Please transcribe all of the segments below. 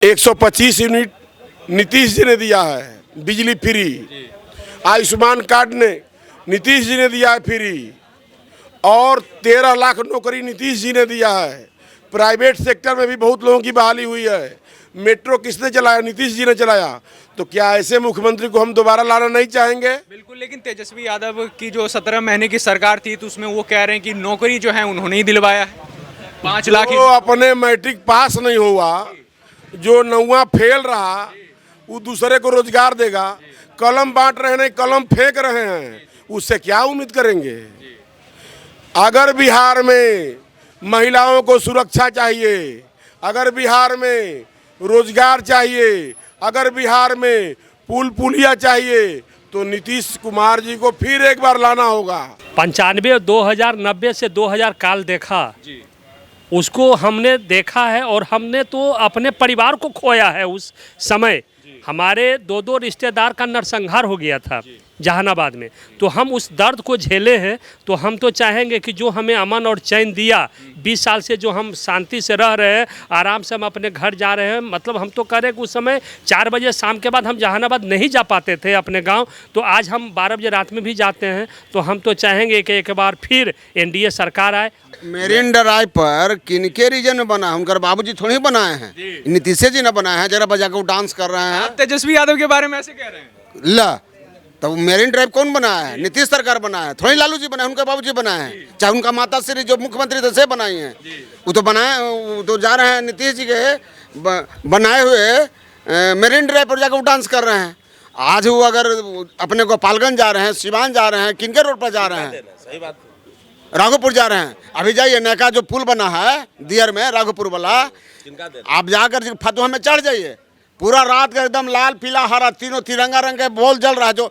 125 unit Nitish ji ने दिया है बिजली फ्री। आयुष्मान कार्ड ने नीतीश जी ने दिया है फ्री। और 13 लाख नौकरी नीतीश जी ने दिया है। प्राइवेट सेक्टर में भी बहुत लोगों की बहाली हुई है। मेट्रो किसने चलाया? नीतीश जी ने चलाया। तो क्या ऐसे मुख्यमंत्री को हम दोबारा लाना नहीं चाहेंगे? बिल्कुल, लेकिन तेजस्वी यादव की जो 17 महीने की सरकार थी तो उसमें वो कह रहे हैं कि नौकरी जो है उन्होंने ही दिलवाया है। 5 लाख जो अपने मैट्रिक पास नहीं हुआ, जो 9वां फेल रहा, वो दूसरे को रोजगार देगा। कलम बांट रहे हैं, कलम फेंक रहे हैं, उससे क्या उम्मीद करेंगे? अगर बिहार में महिलाओं को सुरक्षा चाहिए, अगर बिहार में रोजगार चाहिए, अगर बिहार में पुल पुलिया चाहिए, तो नीतीश कुमार जी को फिर एक बार लाना होगा। 95 2000 90 से 2000 काल देखा जी। उसको हमने देखा है और हमने तो अपने परिवार को खोया है। उस समय हमारे 2 रिश्तेदार का नरसंहार हो गया था जहानाबाद में। तो हम उस दर्द को झेले हैं। तो हम तो चाहेंगे कि जो हमें अमन और चैन दिया, 20 साल से जो हम शांति से रह रहे हैं, आराम से हम अपने घर जा रहे हैं। मतलब हम तो कह रहे हैं कि उस समय 4 बजे शाम के बाद हम जहानाबाद नहीं जा पाते थे अपने गांव, तो आज हम 12 बजे रात में भी जाते हैं। तो हम तो चाहेंगे कि एक बार फिर एनडीए सरकार आए। मेरिन ड्राइव पर किनके रीजन में बना है? उनकर बाबूजी थोड़ी बनाए हैं, नीतीश जी ने बनाया है। जरा बजा के वो डांस कर रहे हैं। आप तेजस्वी यादव के बारे में ऐसे कह रहे हैं? ला तब मेरिन ड्राइव कौन बनाया है? नीतीश सरकार बनाया है, थोड़ी लालू जी बनाए, उनके बाबूजी बनाए हैं। चाहे उनका माता श्री जो मुख्यमंत्री थे से बनाई हैं, वो तो बनाए, वो तो जा रहे हैं नीतीश जी के बनाए हुए मेरिन ड्राइव पर जाकर वो डांस कर रहे हैं। आज वो अगर अपने गोपालगंज जा रहे हैं, सिवान जा रहे हैं, किनके रोड पर जा रहे हैं? सही बात, राघोपुर जा रहे हैं। अभी जाइए, नया जो पुल बना है दियर में, राघोपुर वाला, आप जाकर फतुहा में चढ़ जाइए। पूरा रात का एकदम लाल पीला हरा तीनों तिरंगा रंग के बॉल जल रहा है, जो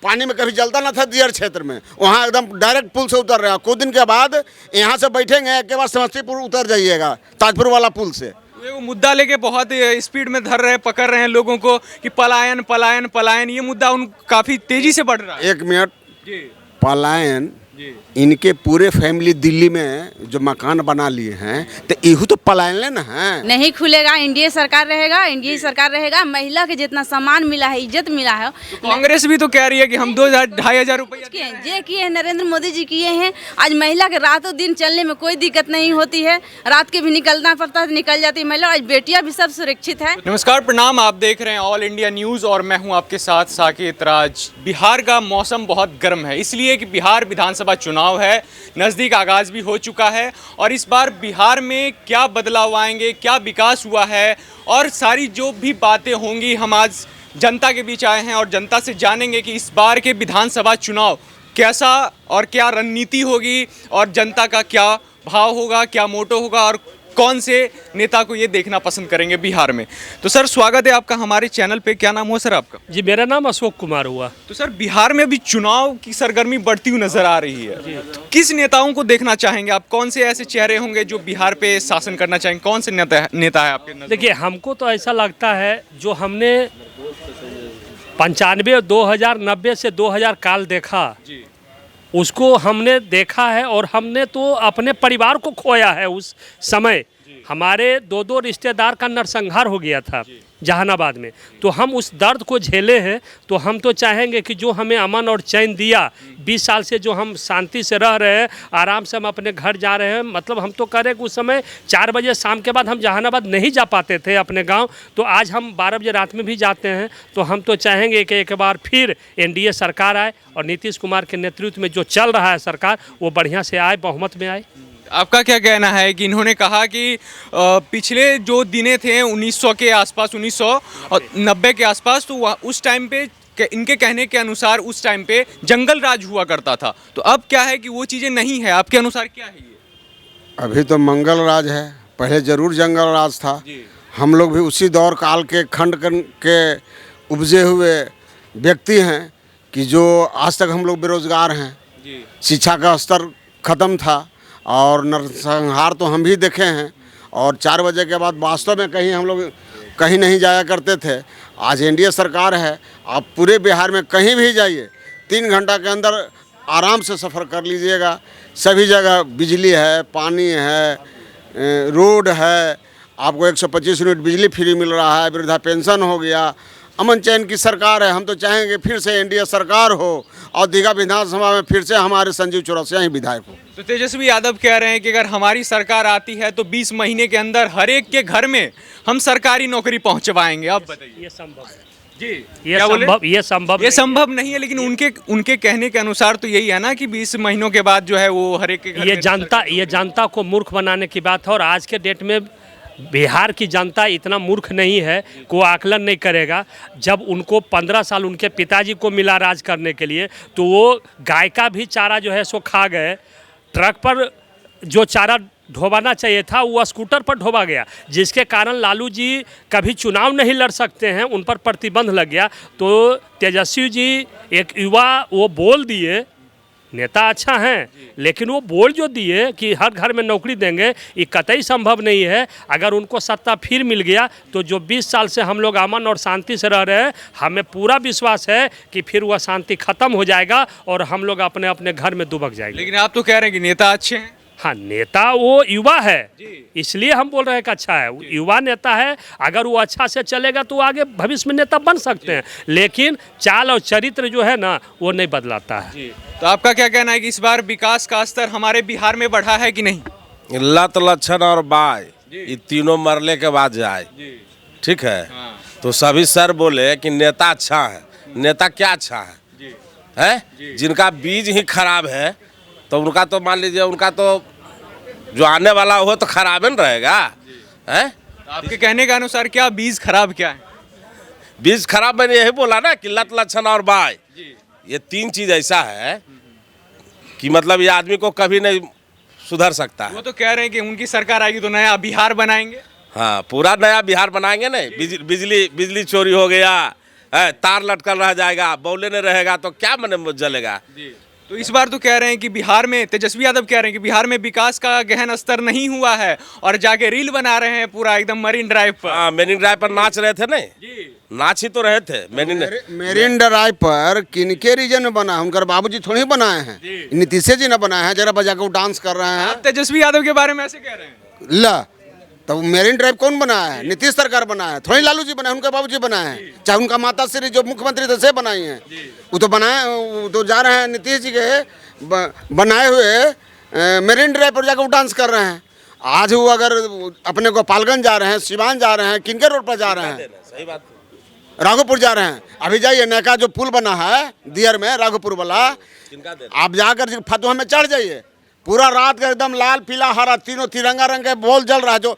पानी में कभी जलता ना था दियर क्षेत्र में। वहाँ एकदम डायरेक्ट पुल से उतर रहे हैं। कुछ दिन के बाद यहाँ से बैठेंगे, एक के बाद समस्तीपुर उतर जाइएगा ताजपुर वाला पुल से। वो मुद्दा लेके बहुत स्पीड में धर रहे, पकड़ रहे हैं लोगों को कि पलायन पलायन पलायन। ये मुद्दा उन काफी तेजी से बढ़ रहा है। 1 मिनट, जी पलायन, इनके पूरे फैमिली दिल्ली में जो मकान बना लिए हैं, तो यही तो पलायन है। नहीं खुलेगा, एनडीए सरकार रहेगा, एनडीए सरकार रहेगा। महिला के जितना सम्मान मिला है, इज्जत मिला है। तो कांग्रेस भी तो कह रही है कि हम 2,000-2,500 रुपये जे किए हैं, नरेंद्र मोदी जी किए हैं। आज महिला के रातों दिन चलने में कोई दिक्कत नहीं होती है। रात के भी निकलना पड़ता है, निकल जाती है महिला। आज बेटियां भी सब सुरक्षित है। नमस्कार, प्रणाम। आप देख रहे हैं ऑल इंडिया न्यूज़ और मैं हूं आपके साथ साकेत राज। बिहार का मौसम बहुत गर्म है, इसलिए कि बिहार विधानसभा चुनाव है, नज़दीक आगाज़ भी हो चुका है। और इस बार बिहार में क्या बदलाव आएंगे, क्या विकास हुआ है, और सारी जो भी बातें होंगी, हम आज जनता के बीच आए हैं और जनता से जानेंगे कि इस बार के विधानसभा चुनाव कैसा और क्या रणनीति होगी, और जनता का क्या भाव होगा, क्या मोटो होगा, और कौन से नेता को ये देखना पसंद करेंगे बिहार में। तो सर, स्वागत है आपका हमारे चैनल पे। क्या नाम हुआ सर आपका? जी, मेरा नाम अशोक कुमार हुआ। तो सर, बिहार में अभी चुनाव की सरगर्मी बढ़ती हुई नजर आ रही है। तो किस नेताओं को देखना चाहेंगे आप? कौन से ऐसे चेहरे होंगे जो बिहार पे शासन करना चाहेंगे? कौन से नेता है आपके नजर? देखिए, हमको तो ऐसा लगता है जो हमने 95 2000 90 से 2000 काल देखा, उसको हमने देखा है और हमने तो अपने परिवार को खोया है। उस समय हमारे 2 रिश्तेदार का नरसंहार हो गया था जहानाबाद में। तो हम उस दर्द को झेले हैं। तो हम तो चाहेंगे कि जो हमें अमन और चैन दिया, 20 साल से जो हम शांति से रह रहे हैं, आराम से हम अपने घर जा रहे हैं। मतलब हम तो कह रहे हैं कि उस समय 4 बजे शाम के बाद हम जहानाबाद नहीं जा पाते थे अपने गांव, तो आज हम 12 बजे रात में भी जाते हैं। तो हम तो चाहेंगे कि एक बार फिर एनडीए सरकार आए और नीतीश कुमार के नेतृत्व में जो चल रहा है सरकार, वो बढ़िया से आए, बहुमत में आए। आपका क्या कहना है कि इन्होंने कहा कि पिछले जो दिने थे 1900 के आसपास, 1990 के आसपास, तो उस टाइम पे इनके कहने के अनुसार उस टाइम पे जंगल राज हुआ करता था। तो अब क्या है कि वो चीज़ें नहीं है। आपके अनुसार क्या है ये? अभी तो मंगल राज है, पहले जरूर जंगल राज था। हम लोग भी उसी दौर काल के खंड के उपजे हुए व्यक्ति हैं कि जो आज तक हम लोग बेरोजगार हैं। शिक्षा का स्तर खत्म था और नरसंहार तो हम भी देखे हैं। और 4 बजे के बाद वास्तव में कहीं हम लोग कहीं नहीं जाया करते थे। आज एनडीए सरकार है, आप पूरे बिहार में कहीं भी जाइए, 3 घंटा के अंदर आराम से सफ़र कर लीजिएगा। सभी जगह बिजली है, पानी है, रोड है, आपको 125 यूनिट बिजली फ्री मिल रहा है, वृद्धा पेंशन हो गया। अमन चैन की सरकार है। हम तो चाहेंगे फिर से एनडीए सरकार हो और दीघा विधानसभा में फिर से हमारे संजीव चौरसिया ही विधायक हो। तो तेजस्वी यादव कह रहे हैं कि अगर हमारी सरकार आती है तो 20 महीने के अंदर हर एक के घर में हम सरकारी नौकरी पहुंचवाएंगे। आप बताइए। ये संभव है जी, ये क्या बोले? संभव ये संभव ये संभव नहीं है, लेकिन उनके कहने के अनुसार तो यही है ना कि 20 महीनों के बाद जो है वो हर एक के घर ये में जनता को मूर्ख बनाने की बात है। और आज के डेट में बिहार की जनता इतना मूर्ख नहीं है कि वो आकलन नहीं करेगा। जब उनको 15 साल उनके पिताजी को मिला राज करने के लिए, तो वो गाय का भी चारा जो है सो खा गए। ट्रक पर जो चारा ढोवाना चाहिए था वो स्कूटर पर ढोवा गया, जिसके कारण लालू जी कभी चुनाव नहीं लड़ सकते हैं, उन पर प्रतिबंध लग गया। तो तेजस्वी जी एक युवा वो बोल दिए, नेता अच्छा हैं, लेकिन वो बोल जो दिए कि हर घर में नौकरी देंगे, ये कतई संभव नहीं है। अगर उनको सत्ता फिर मिल गया तो जो 20 साल से हम लोग अमन और शांति से रह रहे हैं, हमें पूरा विश्वास है कि फिर वह शांति खत्म हो जाएगा और हम लोग अपने अपने घर में दुबक जाएंगे। लेकिन आप तो कह रहे हैं कि नेता अच्छे हैं। हाँ, नेता वो युवा है, इसलिए हम बोल रहे हैं कि अच्छा है, युवा नेता है। अगर वो अच्छा से चलेगा तो आगे भविष्य में नेता बन सकते हैं, लेकिन चाल और चरित्र जो है ना वो नहीं बदलाता है। तो आपका क्या कहना है कि इस बार विकास का स्तर हमारे बिहार में बढ़ा है कि नहीं? लत लक्षण और बाय ये तीनों मरले के बाद जाए, ठीक है। तो सभी सर बोले कि नेता अच्छा है। नेता क्या अच्छा है? जिनका बीज ही खराब है तो उनका तो मान लीजिए, उनका तो जो आने वाला हो तो खराब ही रहेगा। हैं? तो आपके कहने के अनुसार क्या बीज खराब क्या है? बीज खराब मैंने यही बोला ना कि लत लक्षण और बाय, ये तीन चीज ऐसा है कि मतलब ये आदमी को कभी नहीं सुधर सकता है। वो तो कह रहे हैं कि उनकी सरकार आएगी तो नया बिहार बनाएंगे। हाँ, पूरा नया बिहार बनाएंगे। नहीं बिजली चोरी हो गया है, तार लटकल रह जाएगा, बौले नहीं रहेगा तो क्या मने जलेगा। तो इस बार तो कह रहे हैं कि बिहार में, तेजस्वी यादव कह रहे हैं कि बिहार में विकास का गहन स्तर नहीं हुआ है और जाके रील बना रहे हैं पूरा एकदम मरीन ड्राइव पर। हाँ, मरीन ड्राइव पर नाच रहे थे। नहीं नाच ही तो रहे थे। मेरीन ड्राइव पर किनके रीजन में बना है? उनकर बाबूजी थोड़ी बनाए हैं, नीतीश जी ने बनाया है। जरा बजा के वो डांस कर रहे हैं। आप तेजस्वी यादव के बारे में ऐसे कह रहे हैं? ला तो मेरीन ड्राइव कौन बनाया है? नीतीश सरकार बनाया है, थोड़ी लालू जी बनाए, उनके बाबूजी बनाए हैं। चाहे उनका माता श्री जो मुख्यमंत्री थे से बनाई हैं, वो तो बनाए, वो तो जा रहे हैं नीतीश जी के बनाए हुए मेरीन ड्राइव पर जाकर वो डांस कर रहे हैं। आज वो अगर अपने गोपालगंज जा रहे हैं, सिवान जा रहे हैं, किनके रोड पर जा रहे हैं? सही बात, राघोपुर जा रहे हैं। अभी जाइए, नया जो पुल बना है दियर में, राघोपुर वाला, आप जाकर फतुहा में चढ़ जाइए, पूरा रात का एकदम लाल पीला हरा तीनों तिरंगा रंग के बॉल जल रहा है, जो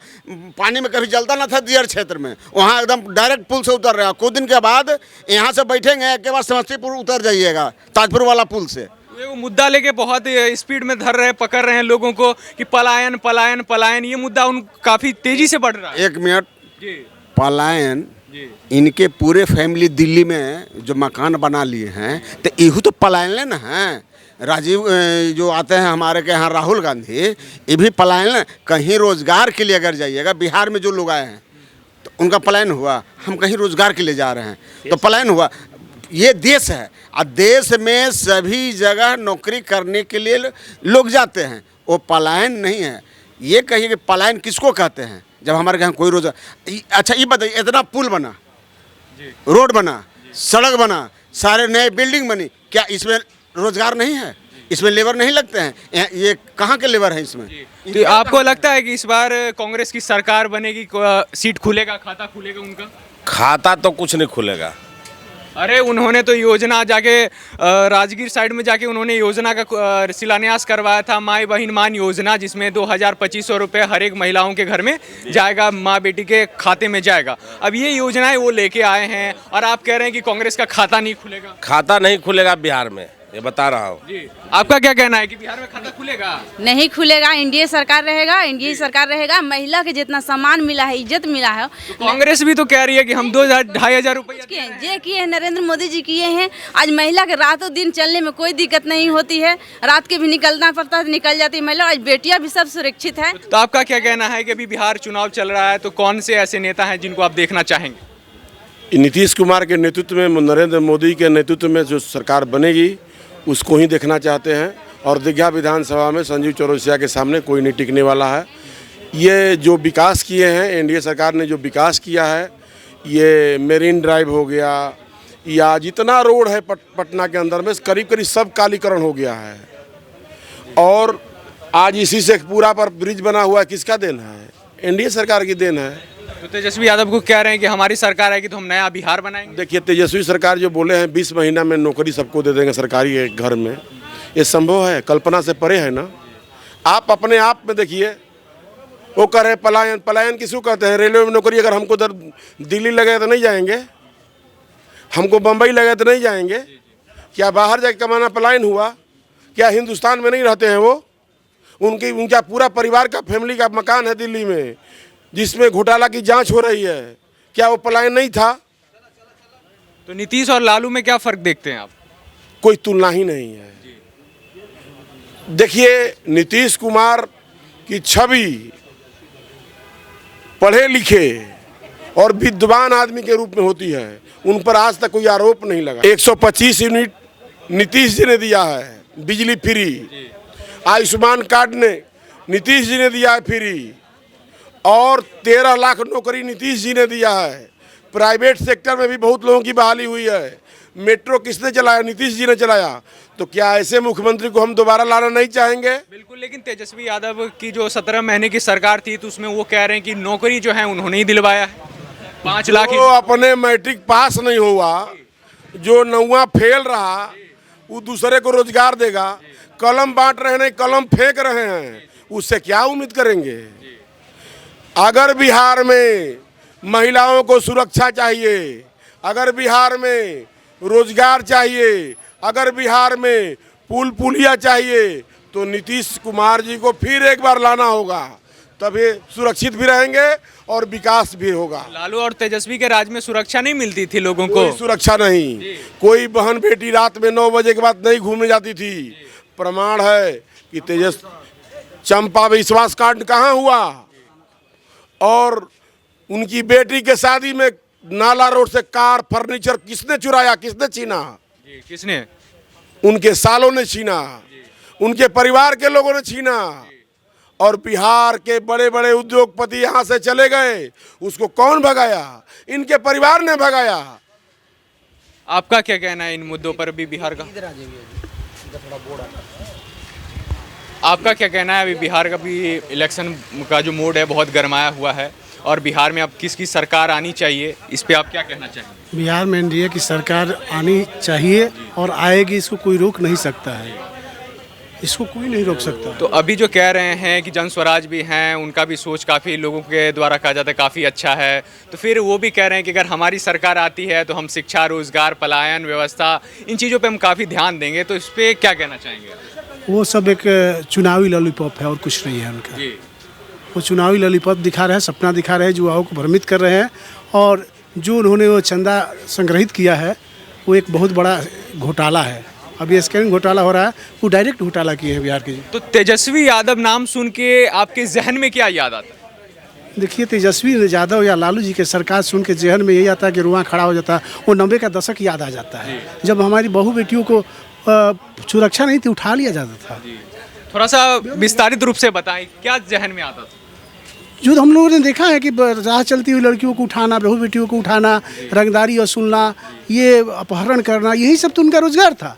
पानी में कभी जलता ना था दियर क्षेत्र में, वहाँ एकदम डायरेक्ट पुल से उतर रहा है। कुछ दिन के बाद यहाँ से बैठेंगे, के बाद समस्तीपुर उतर जाइएगा ताजपुर वाला पुल से। वो मुद्दा लेके बहुत स्पीड में धर रहे हैं, पकड़ रहे हैं लोगों को कि पलायन पलायन पलायन, ये मुद्दा उन काफी तेजी से बढ़ रहा है। एक मिनट, पलायन इनके पूरे फैमिली दिल्ली में जो मकान बना लिए हैं, तो यही तो पलायन ना है। राजीव जो आते हैं हमारे के यहाँ, राहुल गांधी, ये भी पलायन। कहीं रोजगार के लिए अगर जाइएगा, बिहार में जो लोग आए हैं तो उनका पलायन हुआ। हम कहीं रोजगार के लिए जा रहे हैं तो पलायन हुआ। ये देश है और देश में सभी जगह नौकरी करने के लिए लोग जाते हैं, वो पलायन नहीं है। ये कहिए कि पलायन किसको कहते हैं जब हमारे यहाँ कोई रोजगार। अच्छा ये बताइए, इतना पुल बना, रोड बना, सड़क बना, सारे नए बिल्डिंग बनी, क्या इसमें रोजगार नहीं है? इसमें लेबर नहीं लगते हैं? ये कहाँ के लेबर है इसमें? तो आपको लगता है कि इस बार कांग्रेस की सरकार बनेगी, सीट खुलेगा, खाता खुलेगा उनका? खाता तो कुछ नहीं खुलेगा। अरे उन्होंने तो योजना जाके राजगीर साइड में जाके उन्होंने योजना का शिलान्यास करवाया था, माई बहन मान योजना, जिसमें 2,000-2,500 रुपये हर एक महिलाओं के घर में जाएगा, माँ बेटी के खाते में जाएगा। अब ये योजनाएं वो लेके आए हैं और आप कह रहे हैं कि कांग्रेस का खाता नहीं खुलेगा। खाता नहीं खुलेगा बिहार में, ये बता रहा हूँ। जी, आपका क्या कहना है कि बिहार में खाता खुलेगा? नहीं खुलेगा। एनडीए सरकार रहेगा, एनडीए सरकार रहेगा। महिला के जितना सम्मान मिला है, इज्जत मिला है, तो कांग्रेस भी तो कह रही है कि हम 2,000-2,500 रुपये ये किए हैं, नरेंद्र मोदी जी किए हैं। आज महिला के रातों दिन चलने में कोई दिक्कत नहीं होती है, रात के भी निकलना पड़ता है, निकल जाती है महिला। आज बेटियां भी सब सुरक्षित है। तो आपका क्या कहना है कि अभी बिहार चुनाव चल रहा है, तो कौन से ऐसे नेता हैं जिनको आप देखना चाहेंगे? नीतीश कुमार के नेतृत्व में, नरेंद्र मोदी के नेतृत्व में जो सरकार बनेगी उसको ही देखना चाहते हैं। और दीघा विधानसभा में संजीव चौरसिया के सामने कोई नहीं टिकने वाला है। ये जो विकास किए हैं, एनडीए सरकार ने जो विकास किया है, ये मेरीन ड्राइव हो गया या जितना रोड है पटना के अंदर में करीब करीब सब कालीकरण हो गया है। और आज इसी से पूरा पर ब्रिज बना हुआ है, किसका देन है? एनडीए सरकार की देन है। तो तेजस्वी यादव को कह रहे हैं कि हमारी सरकार आएगी तो हम नया बिहार बनाएंगे। देखिए, तेजस्वी सरकार जो बोले हैं 20 महीना में नौकरी सबको दे देंगे सरकारी घर में, ये संभव है? कल्पना से परे है ना। आप अपने आप में देखिए, वो कह रहे हैं पलायन। पलायन किसको कहते हैं? रेलवे में नौकरी अगर हमको उधर दिल्ली लगे तो नहीं जाएंगे, हमको बम्बई लगे तो नहीं जाएंगे। क्या बाहर जाके कमाना पलायन हुआ? क्या हिंदुस्तान में नहीं रहते हैं वो? उनका पूरा परिवार का फैमिली का मकान है दिल्ली में, जिसमें घोटाला की जांच हो रही है। क्या वो पलायन नहीं था? तो नीतीश और लालू में क्या फर्क देखते हैं आप? कोई तुलना ही नहीं है। देखिए, नीतीश कुमार की छवि पढ़े लिखे और विद्वान आदमी के रूप में होती है। उन पर आज तक कोई आरोप नहीं लगा। 125 यूनिट नीतीश जी ने दिया है बिजली फ्री। आयुष्मान कार्ड ने नीतीश जी ने दिया है फ्री। और 13 लाख नौकरी नीतीश जी ने दिया है। प्राइवेट सेक्टर में भी बहुत लोगों की बहाली हुई है। मेट्रो किसने चलाया? नीतीश जी ने चलाया। तो क्या ऐसे मुख्यमंत्री को हम दोबारा लाना नहीं चाहेंगे? बिल्कुल, लेकिन तेजस्वी यादव की जो 17 महीने की सरकार थी तो उसमें वो कह रहे हैं कि नौकरी जो है उन्होंने ही दिलवाया है। 5 लाख जो अपने मैट्रिक पास नहीं हुआ, जो 9वां फेल रहा, वो दूसरे को रोजगार देगा। कलम बांट रहे हैं, कलम फेंक रहे हैं, उससे क्या उम्मीद करेंगे? अगर बिहार में महिलाओं को सुरक्षा चाहिए, अगर बिहार में रोजगार चाहिए, अगर बिहार में पुल पुलिया चाहिए, तो नीतीश कुमार जी को फिर एक बार लाना होगा। तभी सुरक्षित भी रहेंगे और विकास भी होगा। लालू और तेजस्वी के राज में सुरक्षा नहीं मिलती थी लोगों को। कोई सुरक्षा नहीं। कोई बहन बेटी रात में 9 बजे के बाद नहीं घूमने जाती थी। प्रमाण है कि चंपा विश्वास कांड कहाँ हुआ, और उनकी बेटी के शादी में नाला रोड से कार फर्नीचर किसने चुराया, किसने छीना? किसने? उनके सालों ने छीना, उनके परिवार के लोगों ने छीना। और बिहार के बड़े बड़े उद्योगपति यहाँ से चले गए, उसको कौन भगाया? इनके परिवार ने भगाया। आपका क्या कहना है इन मुद्दों पर भी बिहार का? आपका क्या कहना है? अभी बिहार का भी इलेक्शन का जो मूड है बहुत गरमाया हुआ है, और बिहार में अब किसकी सरकार आनी चाहिए, इस पे आप क्या कहना चाहेंगे? बिहार में एनडीए की सरकार आनी चाहिए और आएगी, इसको कोई रोक नहीं सकता है, इसको कोई नहीं रोक सकता। तो अभी जो कह रहे हैं कि जन स्वराज भी हैं, उनका भी सोच काफ़ी लोगों के द्वारा कहा जाता है काफ़ी अच्छा है, तो फिर वो भी कह रहे हैं कि अगर हमारी सरकार आती है तो हम शिक्षा, रोजगार, पलायन व्यवस्था, इन चीज़ों पे हम काफ़ी ध्यान देंगे। तो इस पर क्या कहना चाहेंगे? वो सब एक चुनावी लॉलीपॉप है और कुछ नहीं है उनका। वो चुनावी लॉलीपॉप दिखा रहे हैं, सपना दिखा रहे हैं, युवाओं को भ्रमित कर रहे हैं। और जो उन्होंने वो चंदा संग्रहित किया है वो एक बहुत बड़ा घोटाला है। अभी स्कैनिंग घोटाला हो रहा है, वो डायरेक्ट घोटाला किए हैं बिहार के। तो तेजस्वी यादव नाम सुन के आपके जहन में क्या याद आता है? देखिए, तेजस्वी यादव या लालू जी के सरकार सुन के जहन में यही आता है कि रुआं खड़ा हो जाता है। वो 90 का दशक याद आ जाता है, जब हमारी बहू बेटियों को सुरक्षा नहीं थी, उठा लिया जाता था। थोड़ा सा विस्तारित रूप से बताएं, क्या जहन में आता था? जो हम लोगों ने देखा है कि राह चलती हुई लड़कियों को उठाना, बहू बेटियों को उठाना, रंगदारी वसूलना, ये अपहरण करना, यही सब तो उनका रोजगार था।